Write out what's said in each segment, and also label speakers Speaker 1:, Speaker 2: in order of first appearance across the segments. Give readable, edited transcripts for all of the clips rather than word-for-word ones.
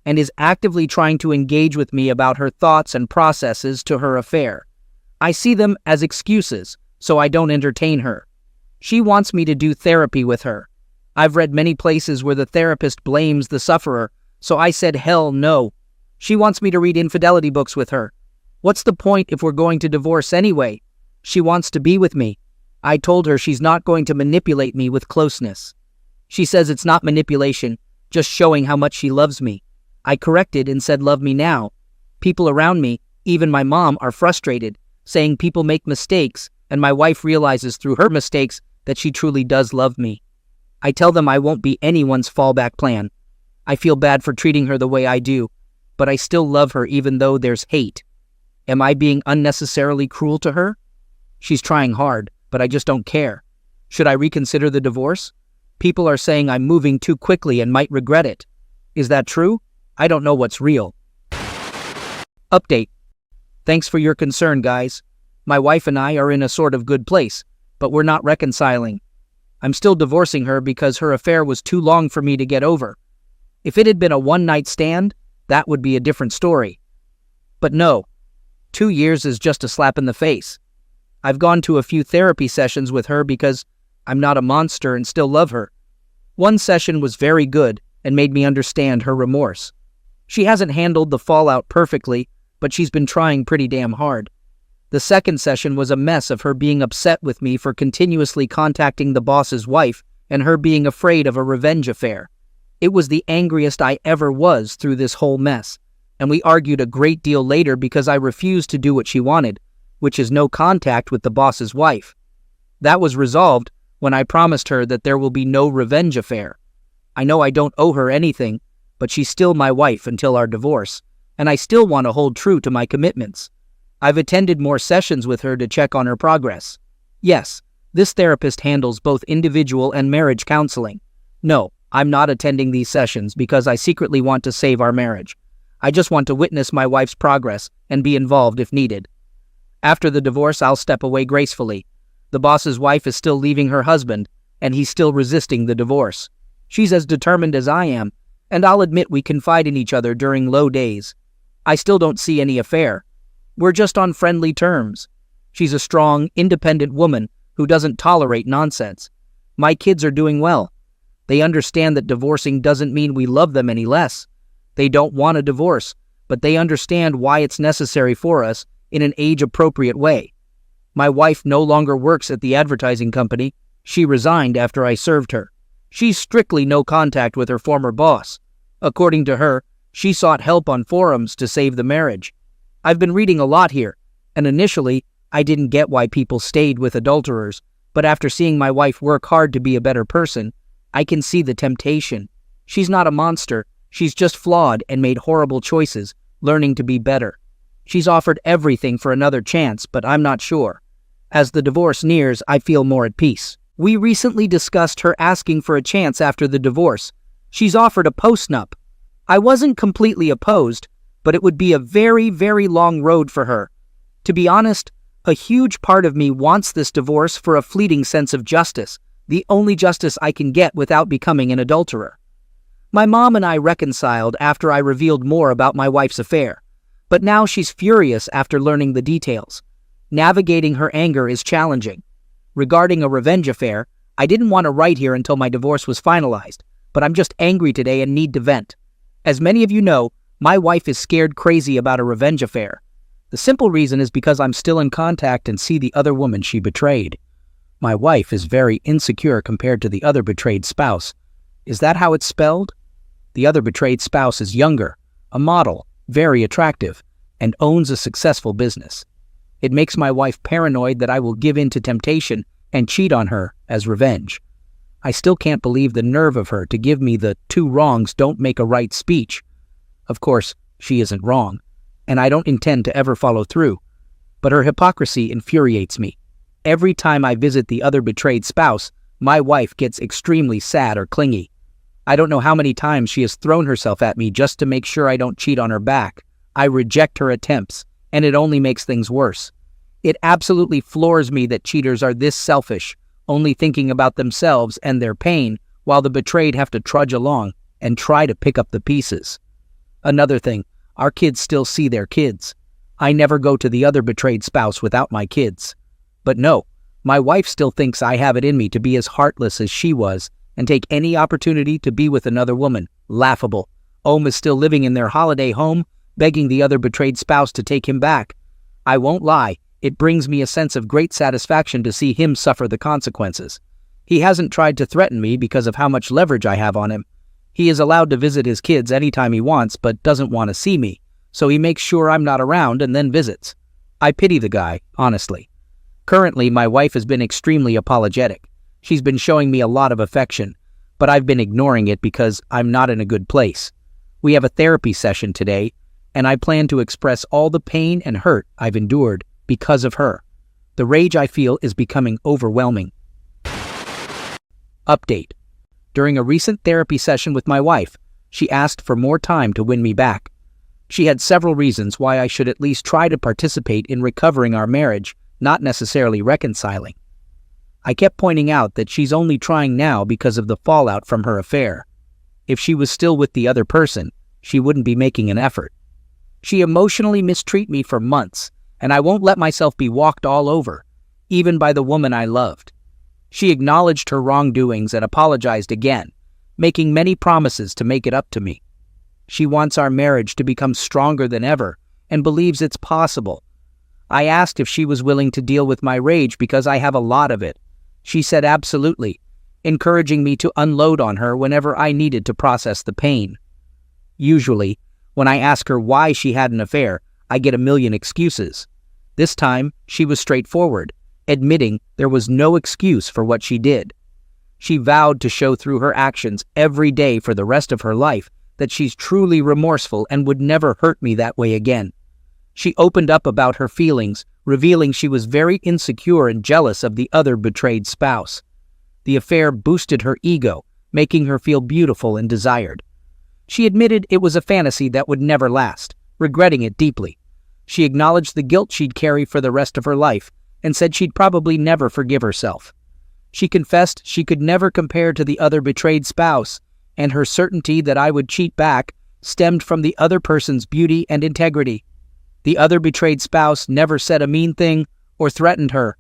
Speaker 1: and is actively trying to engage with me about her thoughts and processes to her affair. I see them as excuses, so I don't entertain her. She wants me to do therapy with her. I've read many places where the therapist blames the sufferer, so I said hell no. She wants me to read infidelity books with her. What's the point if we're going to divorce anyway? She wants to be with me. I told her she's not going to manipulate me with closeness. She says it's not manipulation, just showing how much she loves me. I corrected and said love me now. People around me, even my mom, are frustrated, saying people make mistakes, and my wife realizes through her mistakes that she truly does love me. I tell them I won't be anyone's fallback plan. I feel bad for treating her the way I do, but I still love her even though there's hate. Am I being unnecessarily cruel to her? She's trying hard, but I just don't care. Should I reconsider the divorce? People are saying I'm moving too quickly and might regret it. Is that true? I don't know what's real. Update. Thanks for your concern, guys. My wife and I are in a sort of good place, but we're not reconciling. I'm still divorcing her because her affair was too long for me to get over. If it had been a one-night stand, that would be a different story. But no, 2 years is just a slap in the face. I've gone to a few therapy sessions with her because I'm not a monster and still love her. One session was very good and made me understand her remorse. She hasn't handled the fallout perfectly, but she's been trying pretty damn hard. The second session was a mess of her being upset with me for continuously contacting the boss's wife and her being afraid of a revenge affair. It was the angriest I ever was through this whole mess, and we argued a great deal later because I refused to do what she wanted, which is no contact with the boss's wife. That was resolved when I promised her that there will be no revenge affair. I know I don't owe her anything, but she's still my wife until our divorce, and I still want to hold true to my commitments. I've attended more sessions with her to check on her progress. Yes, this therapist handles both individual and marriage counseling. No, I'm not attending these sessions because I secretly want to save our marriage. I just want to witness my wife's progress and be involved if needed. After the divorce, I'll step away gracefully. The boss's wife is still leaving her husband, and he's still resisting the divorce. She's as determined as I am, and I'll admit we confide in each other during low days. I still don't see any affair. We're just on friendly terms. She's a strong, independent woman who doesn't tolerate nonsense. My kids are doing well. They understand that divorcing doesn't mean we love them any less. They don't want a divorce, but they understand why it's necessary for us in an age-appropriate way. My wife no longer works at the advertising company. She resigned after I served her. She's strictly no contact with her former boss. According to her, she sought help on forums to save the marriage. I've been reading a lot here, and initially, I didn't get why people stayed with adulterers, but after seeing my wife work hard to be a better person, I can see the temptation. She's not a monster. She's just flawed and made horrible choices, learning to be better. She's offered everything for another chance, but I'm not sure. As the divorce nears, I feel more at peace. We recently discussed her asking for a chance after the divorce. She's offered a postnup. I wasn't completely opposed, but it would be a very, very long road for her. To be honest, a huge part of me wants this divorce for a fleeting sense of justice, the only justice I can get without becoming an adulterer. My mom and I reconciled after I revealed more about my wife's affair, but now she's furious after learning the details. Navigating her anger is challenging. Regarding a revenge affair, I didn't want to write here until my divorce was finalized, but I'm just angry today and need to vent. As many of you know, my wife is scared crazy about a revenge affair. The simple reason is because I'm still in contact and see the other woman she betrayed. My wife is very insecure compared to the other betrayed spouse. Is that how it's spelled? The other betrayed spouse is younger, a model, very attractive, and owns a successful business. It makes my wife paranoid that I will give in to temptation and cheat on her as revenge. I still can't believe the nerve of her to give me the two wrongs don't make a right speech. Of course, she isn't wrong, and I don't intend to ever follow through, but her hypocrisy infuriates me. Every time I visit the other betrayed spouse, my wife gets extremely sad or clingy. I don't know how many times she has thrown herself at me just to make sure I don't cheat on her back. I reject her attempts, and it only makes things worse. It absolutely floors me that cheaters are this selfish, only thinking about themselves and their pain, while the betrayed have to trudge along and try to pick up the pieces. Another thing, our kids still see their kids. I never go to the other betrayed spouse without my kids. But no, my wife still thinks I have it in me to be as heartless as she was and take any opportunity to be with another woman. Laughable. Ohm is still living in their holiday home, begging the other betrayed spouse to take him back. I won't lie, it brings me a sense of great satisfaction to see him suffer the consequences. He hasn't tried to threaten me because of how much leverage I have on him. He is allowed to visit his kids anytime he wants but doesn't want to see me, so he makes sure I'm not around and then visits. I pity the guy, honestly. Currently, my wife has been extremely apologetic. She's been showing me a lot of affection, but I've been ignoring it because I'm not in a good place. We have a therapy session today, and I plan to express all the pain and hurt I've endured because of her. The rage I feel is becoming overwhelming. Update. During a recent therapy session with my wife, she asked for more time to win me back. She had several reasons why I should at least try to participate in recovering our marriage, not necessarily reconciling. I kept pointing out that she's only trying now because of the fallout from her affair. If she was still with the other person, she wouldn't be making an effort. She emotionally mistreated me for months, and I won't let myself be walked all over, even by the woman I loved. She acknowledged her wrongdoings and apologized again, making many promises to make it up to me. She wants our marriage to become stronger than ever and believes it's possible. I asked if she was willing to deal with my rage because I have a lot of it. She said absolutely, encouraging me to unload on her whenever I needed to process the pain. Usually, when I ask her why she had an affair, I get a million excuses. This time, she was straightforward, admitting there was no excuse for what she did. She vowed to show through her actions every day for the rest of her life that she's truly remorseful and would never hurt me that way again. She opened up about her feelings, revealing she was very insecure and jealous of the other betrayed spouse. The affair boosted her ego, making her feel beautiful and desired. She admitted it was a fantasy that would never last, regretting it deeply. She acknowledged the guilt she'd carry for the rest of her life and said she'd probably never forgive herself. She confessed she could never compare to the other betrayed spouse, and her certainty that I would cheat back stemmed from the other person's beauty and integrity. The other betrayed spouse never said a mean thing or threatened her.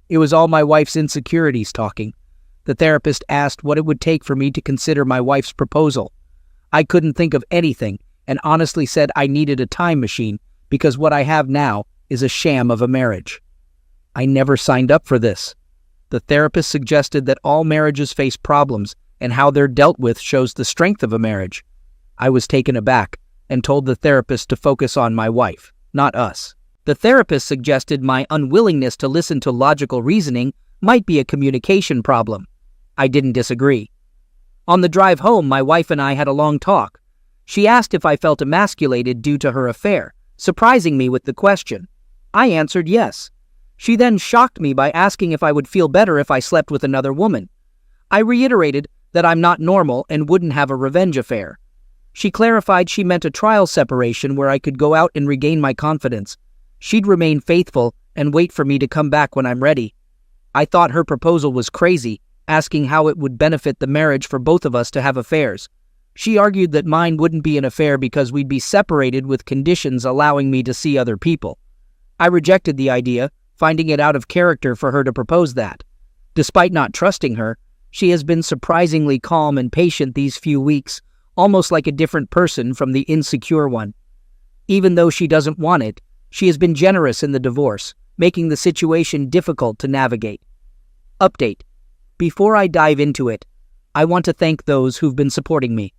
Speaker 1: It was all my wife's insecurities talking. The therapist asked what it would take for me to consider my wife's proposal. I couldn't think of anything and honestly said I needed a time machine because what I have now is a sham of a marriage. I never signed up for this. The therapist suggested that all marriages face problems and how they're dealt with shows the strength of a marriage. I was taken aback and told the therapist to focus on my wife, not us. The therapist suggested my unwillingness to listen to logical reasoning might be a communication problem. I didn't disagree. On the drive home, my wife and I had a long talk. She asked if I felt emasculated due to her affair, surprising me with the question. I answered yes. She then shocked me by asking if I would feel better if I slept with another woman. I reiterated that I'm not normal and wouldn't have a revenge affair. She clarified she meant a trial separation where I could go out and regain my confidence. She'd remain faithful and wait for me to come back when I'm ready. I thought her proposal was crazy, asking how it would benefit the marriage for both of us to have affairs. She argued that mine wouldn't be an affair because we'd be separated with conditions allowing me to see other people. I rejected the idea, finding it out of character for her to propose that. Despite not trusting her, she has been surprisingly calm and patient these few weeks, almost like a different person from the insecure one. Even though she doesn't want it, she has been generous in the divorce, making the situation difficult to navigate. Update. Before I dive into it, I want to thank those who've been supporting me.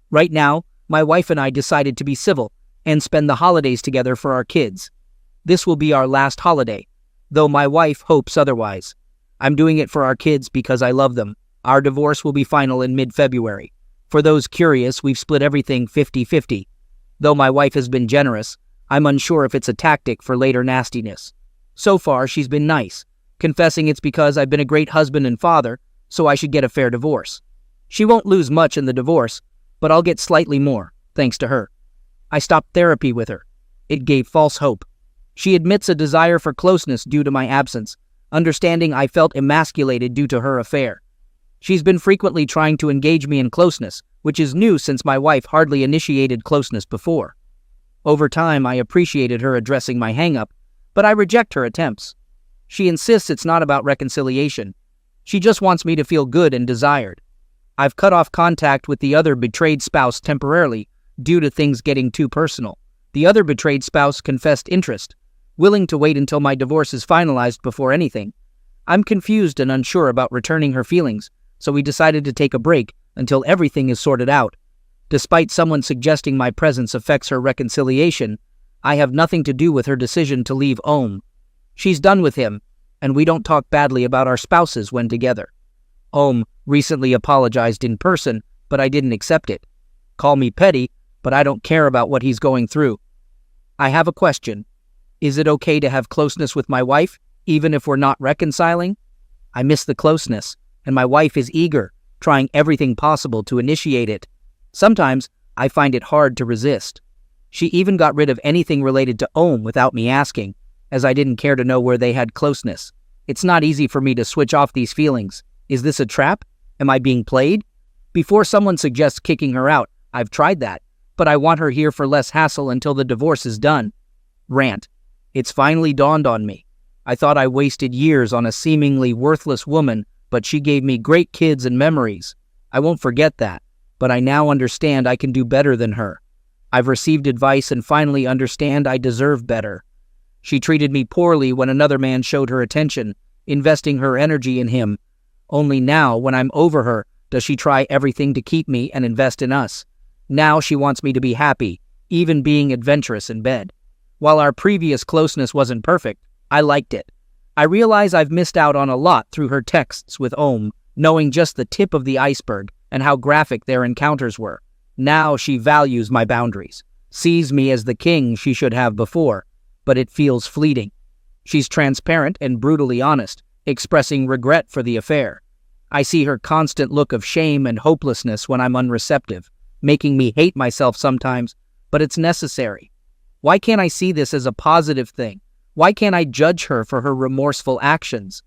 Speaker 1: Right now, my wife and I decided to be civil and spend the holidays together for our kids. This will be our last holiday, though my wife hopes otherwise. I'm doing it for our kids because I love them. Our divorce will be final in mid-February. For those curious, we've split everything 50-50. Though my wife has been generous, I'm unsure if it's a tactic for later nastiness. So far, she's been nice, confessing it's because I've been a great husband and father, so I should get a fair divorce. She won't lose much in the divorce, but I'll get slightly more, thanks to her. I stopped therapy with her. It gave false hope. She admits a desire for closeness due to my absence, understanding I felt emasculated due to her affair. She's been frequently trying to engage me in closeness, which is new since my wife hardly initiated closeness before. Over time, I appreciated her addressing my hang-up, but I reject her attempts. She insists it's not about reconciliation. She just wants me to feel good and desired. I've cut off contact with the other betrayed spouse temporarily due to things getting too personal. The other betrayed spouse confessed interest, willing to wait until my divorce is finalized before anything. I'm confused and unsure about returning her feelings, so we decided to take a break until everything is sorted out. Despite someone suggesting my presence affects her reconciliation, I have nothing to do with her decision to leave Ohm. She's done with him, and we don't talk badly about our spouses when together. Ohm recently apologized in person, but I didn't accept it. Call me petty, but I don't care about what he's going through. I have a question. Is it okay to have closeness with my wife, even if we're not reconciling? I miss the closeness, and my wife is eager, trying everything possible to initiate it. Sometimes I find it hard to resist. She even got rid of anything related to Ohm without me asking, as I didn't care to know where they had closeness. It's not easy for me to switch off these feelings. Is this a trap? Am I being played? Before someone suggests kicking her out, I've tried that, but I want her here for less hassle until the divorce is done. Rant. It's finally dawned on me. I thought I wasted years on a seemingly worthless woman, but she gave me great kids and memories. I won't forget that, but I now understand I can do better than her. I've received advice and finally understand I deserve better. She treated me poorly when another man showed her attention, investing her energy in him. Only now, when I'm over her, does she try everything to keep me and invest in us. Now she wants me to be happy, even being adventurous in bed. While our previous closeness wasn't perfect, I liked it. I realize I've missed out on a lot through her texts with Ohm, knowing just the tip of the iceberg and how graphic their encounters were. Now she values my boundaries, sees me as the king she should have before, but it feels fleeting. She's transparent and brutally honest, expressing regret for the affair. I see her constant look of shame and hopelessness when I'm unreceptive, making me hate myself sometimes, but it's necessary. Why can't I see this as a positive thing? Why can't I judge her for her remorseful actions?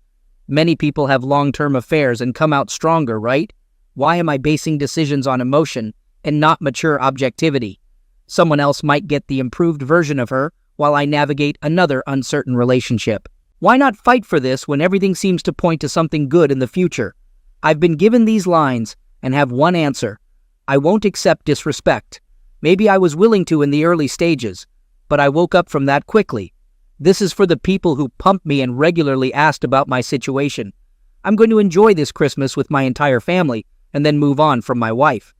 Speaker 1: Many people have long-term affairs and come out stronger, right? Why am I basing decisions on emotion and not mature objectivity? Someone else might get the improved version of her while I navigate another uncertain relationship. Why not fight for this when everything seems to point to something good in the future? I've been given these lines and have one answer. I won't accept disrespect. Maybe I was willing to in the early stages, but I woke up from that quickly. This is for the people who pumped me and regularly asked about my situation. I'm going to enjoy this Christmas with my entire family and then move on from my wife.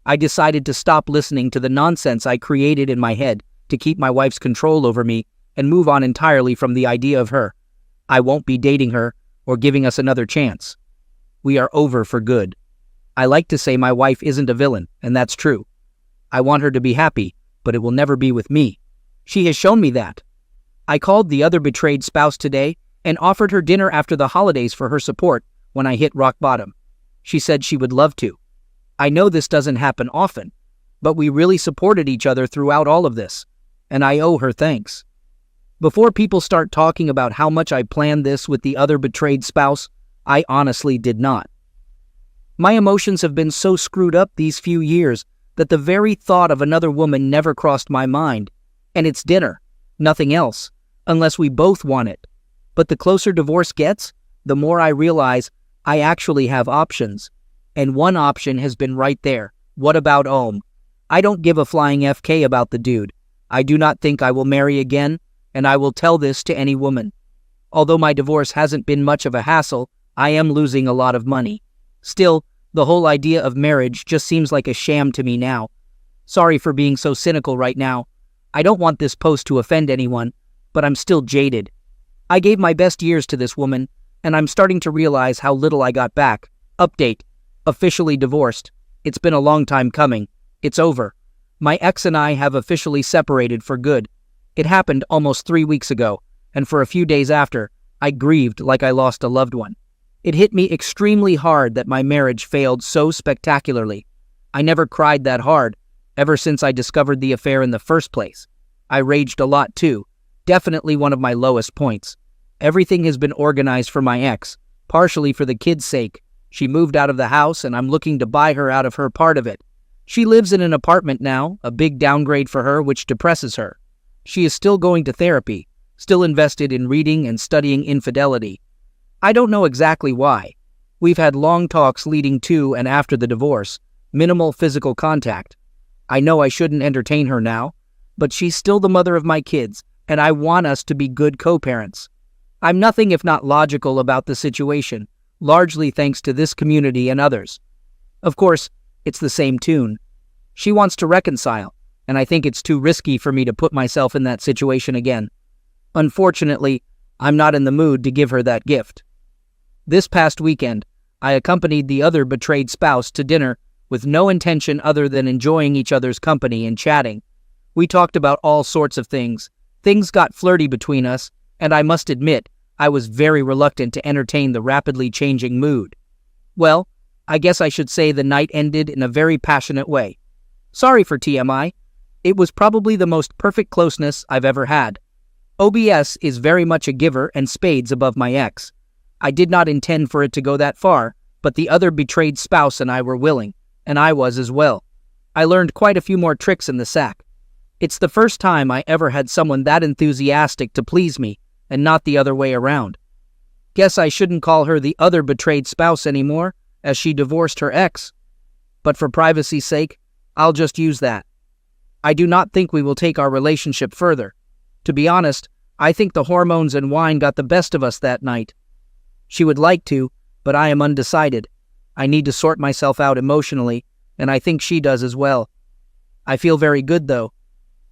Speaker 1: I decided to stop listening to the nonsense I created in my head to keep my wife's control over me and move on entirely from the idea of her. I won't be dating her or giving us another chance. We are over for good. I like to say my wife isn't a villain, and that's true. I want her to be happy, but it will never be with me. She has shown me that. I called the other betrayed spouse today and offered her dinner after the holidays for her support when I hit rock bottom. She said she would love to. I know this doesn't happen often, but we really supported each other throughout all of this, and I owe her thanks. Before people start talking about how much I planned this with the other betrayed spouse, I honestly did not. My emotions have been so screwed up these few years that the very thought of another woman never crossed my mind. And it's dinner, nothing else, unless we both want it. But the closer divorce gets, the more I realize I actually have options. And one option has been right there. What about Ohm? I don't give a flying FK about the dude. I do not think I will marry again, and I will tell this to any woman. Although my divorce hasn't been much of a hassle, I am losing a lot of money. Still, the whole idea of marriage just seems like a sham to me now. Sorry for being so cynical right now. I don't want this post to offend anyone, but I'm still jaded. I gave my best years to this woman, and I'm starting to realize how little I got back. Update. Officially divorced. It's been a long time coming. It's over. My ex and I have officially separated for good. It happened almost 3 weeks ago, and for a few days after, I grieved like I lost a loved one. It hit me extremely hard that my marriage failed so spectacularly. I never cried that hard, ever since I discovered the affair in the first place. I raged a lot too, definitely one of my lowest points. Everything has been organized for my ex, partially for the kids' sake. She moved out of the house and I'm looking to buy her out of her part of it. She lives in an apartment now, a big downgrade for her, which depresses her. She is still going to therapy, still invested in reading and studying infidelity. I don't know exactly why. We've had long talks leading to and after the divorce, minimal physical contact. I know I shouldn't entertain her now, but she's still the mother of my kids, and I want us to be good co-parents. I'm nothing if not logical about the situation, largely thanks to this community and others. Of course, it's the same tune. She wants to reconcile, and I think it's too risky for me to put myself in that situation again. Unfortunately, I'm not in the mood to give her that gift. This past weekend, I accompanied the other betrayed spouse to dinner with no intention other than enjoying each other's company and chatting. We talked about all sorts of things. Things got flirty between us, and I must admit, I was very reluctant to entertain the rapidly changing mood. Well, I guess I should say the night ended in a very passionate way. Sorry for TMI. It was probably the most perfect closeness I've ever had. OBS is very much a giver and spades above my ex. I did not intend for it to go that far, but the other betrayed spouse and I were willing, and I was as well. I learned quite a few more tricks in the sack. It's the first time I ever had someone that enthusiastic to please me, and not the other way around. Guess I shouldn't call her the other betrayed spouse anymore, as she divorced her ex. But for privacy's sake, I'll just use that. I do not think we will take our relationship further. To be honest, I think the hormones and wine got the best of us that night. She would like to, but I am undecided. I need to sort myself out emotionally, and I think she does as well. I feel very good though.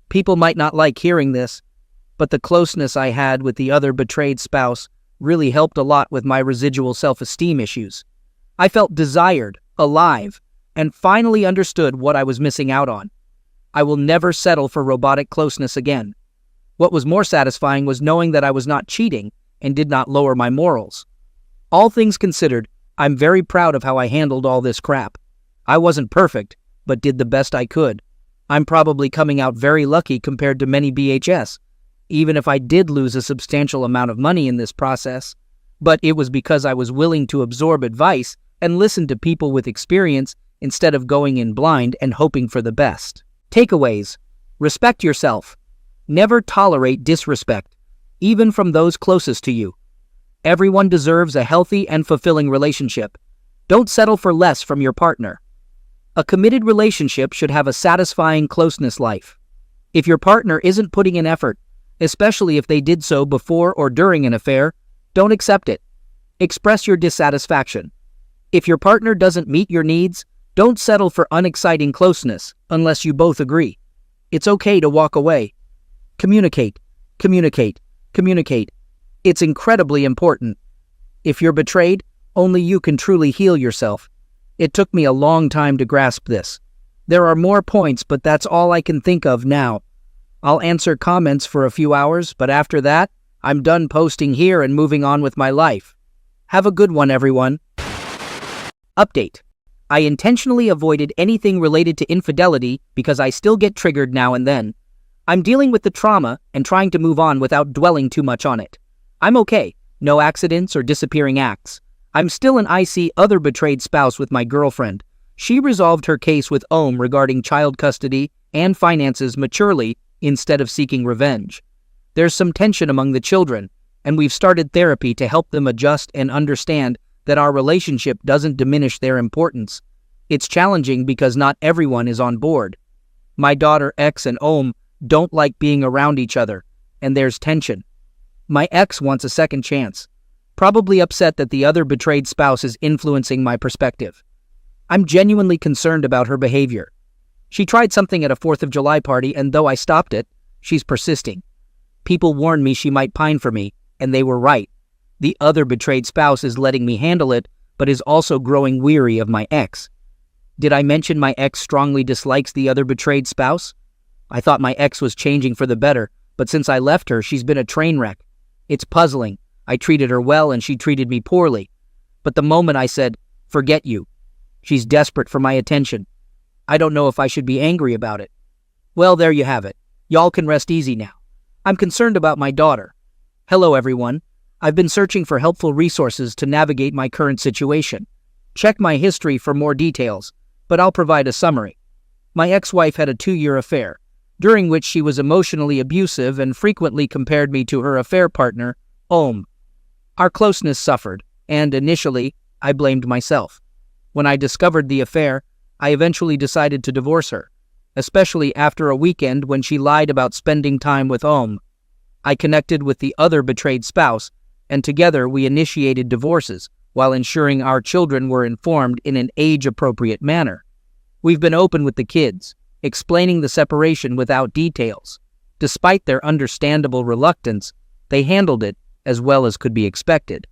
Speaker 1: People might not like hearing this, but the closeness I had with the other betrayed spouse really helped a lot with my residual self-esteem issues. I felt desired, alive, and finally understood what I was missing out on. I will never settle for robotic closeness again. What was more satisfying was knowing that I was not cheating and did not lower my morals. All things considered, I'm very proud of how I handled all this crap. I wasn't perfect, but did the best I could. I'm probably coming out very lucky compared to many BHS, even if I did lose a substantial amount of money in this process. But it was because I was willing to absorb advice and listen to people with experience instead of going in blind and hoping for the best. Takeaways. Respect yourself. Never tolerate disrespect, even from those closest to you. Everyone deserves a healthy and fulfilling relationship. Don't settle for less from your partner. A committed relationship should have a satisfying closeness life. If your partner isn't putting in effort, especially if they did so before or during an affair, don't accept it. Express your dissatisfaction. If your partner doesn't meet your needs, don't settle for unexciting closeness unless you both agree. It's okay to walk away. Communicate, communicate, communicate. It's incredibly important. If you're betrayed, only you can truly heal yourself. It took me a long time to grasp this. There are more points, but that's all I can think of now. I'll answer comments for a few hours, but after that, I'm done posting here and moving on with my life. Have a good one, everyone. Update. I intentionally avoided anything related to infidelity because I still get triggered now and then. I'm dealing with the trauma and trying to move on without dwelling too much on it. I'm okay. No accidents or disappearing acts. I'm still an IC other betrayed spouse with my girlfriend. She resolved her case with Ohm regarding child custody and finances maturely instead of seeking revenge. There's some tension among the children, and we've started therapy to help them adjust and understand that our relationship doesn't diminish their importance. It's challenging because not everyone is on board. My daughter X and Ohm don't like being around each other, and there's tension. My ex wants a second chance, probably upset that the other betrayed spouse is influencing my perspective. I'm genuinely concerned about her behavior. She tried something at a 4th of July party, and though I stopped it, she's persisting. People warned me she might pine for me, and they were right. The other betrayed spouse is letting me handle it, but is also growing weary of my ex. Did I mention my ex strongly dislikes the other betrayed spouse? I thought my ex was changing for the better, but since I left her, she's been a train wreck. It's puzzling. I treated her well and she treated me poorly. But the moment I said, "Forget you," she's desperate for my attention. I don't know if I should be angry about it. Well, there you have it. Y'all can rest easy now. I'm concerned about my daughter. Hello, everyone. I've been searching for helpful resources to navigate my current situation. Check my history for more details, but I'll provide a summary. My ex-wife had a 2-year affair, during which she was emotionally abusive and frequently compared me to her affair partner, Om. Our closeness suffered, and initially, I blamed myself. When I discovered the affair, I eventually decided to divorce her, especially after a weekend when she lied about spending time with Om. I connected with the other betrayed spouse, and together we initiated divorces while ensuring our children were informed in an age-appropriate manner. We've been open with the kids, explaining the separation without details. Despite their understandable reluctance, they handled it as well as could be expected.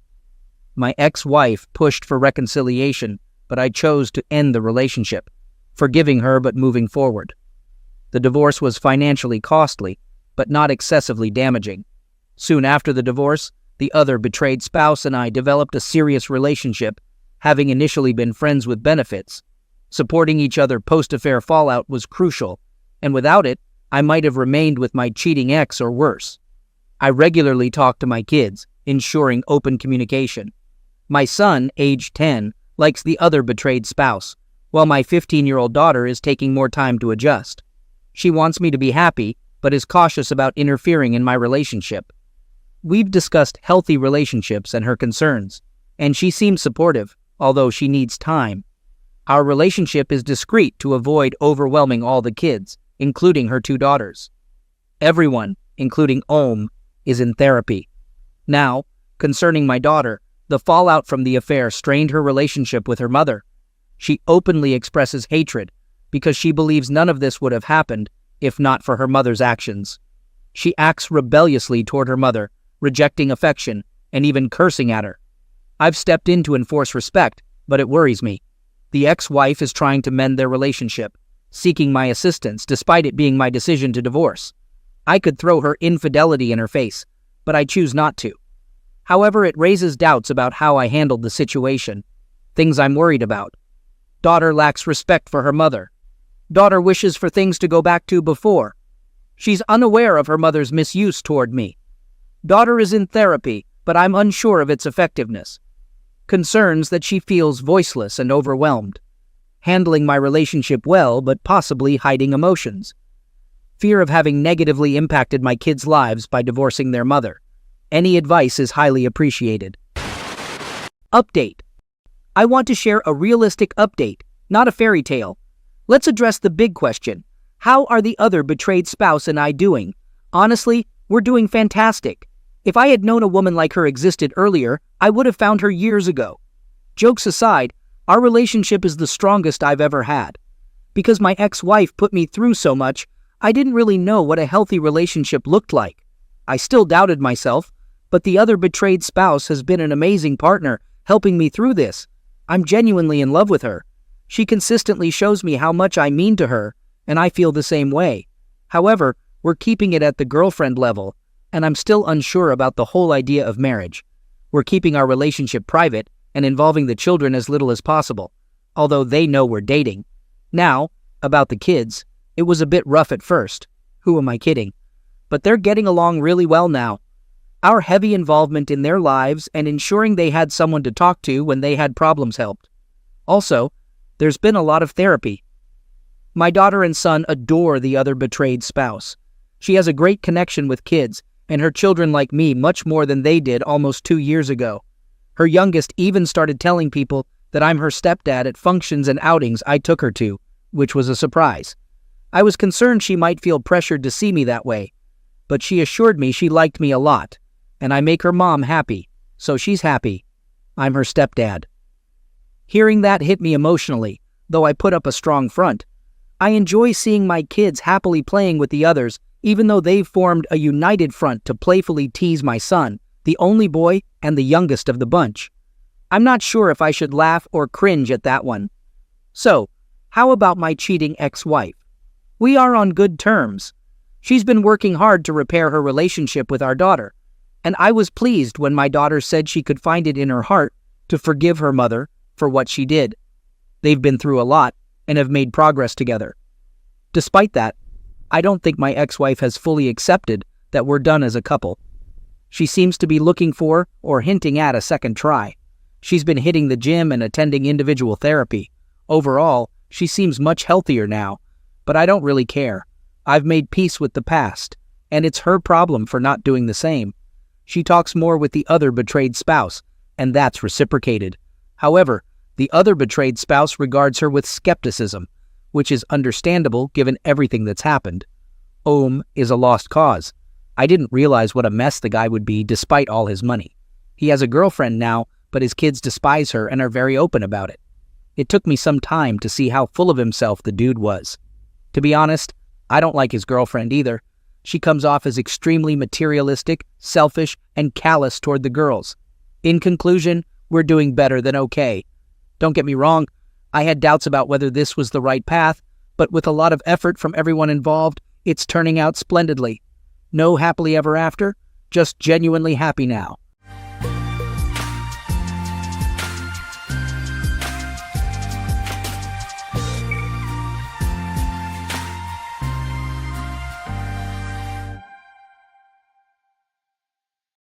Speaker 1: My ex-wife pushed for reconciliation, but I chose to end the relationship, forgiving her but moving forward. The divorce was financially costly, but not excessively damaging. Soon after the divorce, the other betrayed spouse and I developed a serious relationship, having initially been friends with benefits. Supporting each other post-affair fallout was crucial, and without it, I might have remained with my cheating ex or worse. I regularly talk to my kids, ensuring open communication. My son, aged 10, likes the other betrayed spouse, while my 15-year-old daughter is taking more time to adjust. She wants me to be happy, but is cautious about interfering in my relationship. We've discussed healthy relationships and her concerns, and she seems supportive, although she needs time. Our relationship is discreet to avoid overwhelming all the kids, including her 2 daughters. Everyone, including Om, is in therapy. Now, concerning my daughter, the fallout from the affair strained her relationship with her mother. She openly expresses hatred because she believes none of this would have happened if not for her mother's actions. She acts rebelliously toward her mother, rejecting affection and even cursing at her. I've stepped in to enforce respect, but it worries me. The ex-wife is trying to mend their relationship, seeking my assistance despite it being my decision to divorce. I could throw her infidelity in her face, but I choose not to. However, it raises doubts about how I handled the situation. Things I'm worried about. Daughter lacks respect for her mother. Daughter wishes for things to go back to before. She's unaware of her mother's misuse toward me. Daughter is in therapy, but I'm unsure of its effectiveness. Concerns that she feels voiceless and overwhelmed. Handling my relationship well, but possibly hiding emotions. Fear of having negatively impacted my kids' lives by divorcing their mother. Any advice is highly appreciated. Update. I want to share a realistic update, not a fairy tale. Let's address the big question. How are the other betrayed spouse and I doing? Honestly, we're doing fantastic. If I had known a woman like her existed earlier, I would have found her years ago. Jokes aside, our relationship is the strongest I've ever had. Because my ex-wife put me through so much, I didn't really know what a healthy relationship looked like. I still doubted myself, but the other betrayed spouse has been an amazing partner, helping me through this. I'm genuinely in love with her. She consistently shows me how much I mean to her, and I feel the same way. However, we're keeping it at the girlfriend level, and I'm still unsure about the whole idea of marriage. We're keeping our relationship private and involving the children as little as possible, although they know we're dating. Now, about the kids, it was a bit rough at first. Who am I kidding? But they're getting along really well now. Our heavy involvement in their lives and ensuring they had someone to talk to when they had problems helped. Also, there's been a lot of therapy. My daughter and son adore the other betrayed spouse. She has a great connection with kids, and her children like me much more than they did almost 2 years ago. Her youngest even started telling people that I'm her stepdad at functions and outings I took her to, which was a surprise. I was concerned she might feel pressured to see me that way, but she assured me she liked me a lot, and I make her mom happy, so she's happy. I'm her stepdad. Hearing that hit me emotionally, though I put up a strong front. I enjoy seeing my kids happily playing with the others, even though they've formed a united front to playfully tease my son, the only boy and the youngest of the bunch. I'm not sure if I should laugh or cringe at that one. So, how about my cheating ex-wife? We are on good terms. She's been working hard to repair her relationship with our daughter, and I was pleased when my daughter said she could find it in her heart to forgive her mother for what she did. They've been through a lot and have made progress together. Despite that, I don't think my ex-wife has fully accepted that we're done as a couple. She seems to be looking for or hinting at a second try. She's been hitting the gym and attending individual therapy. Overall, she seems much healthier now, But I don't really care. I've made peace with the past, and it's her problem for not doing the same. She talks more with the other betrayed spouse, and that's reciprocated. However, the other betrayed spouse regards her with skepticism, which is understandable given everything that's happened. Ohm is a lost cause. I didn't realize what a mess the guy would be despite all his money. He has a girlfriend now, but his kids despise her and are very open about it. It took me some time to see how full of himself the dude was. To be honest, I don't like his girlfriend either. She comes off as extremely materialistic, selfish, and callous toward the girls. In conclusion, we're doing better than okay. Don't get me wrong, I had doubts about whether this was the right path, but with a lot of effort from everyone involved, it's turning out splendidly. No happily ever after, just genuinely happy now.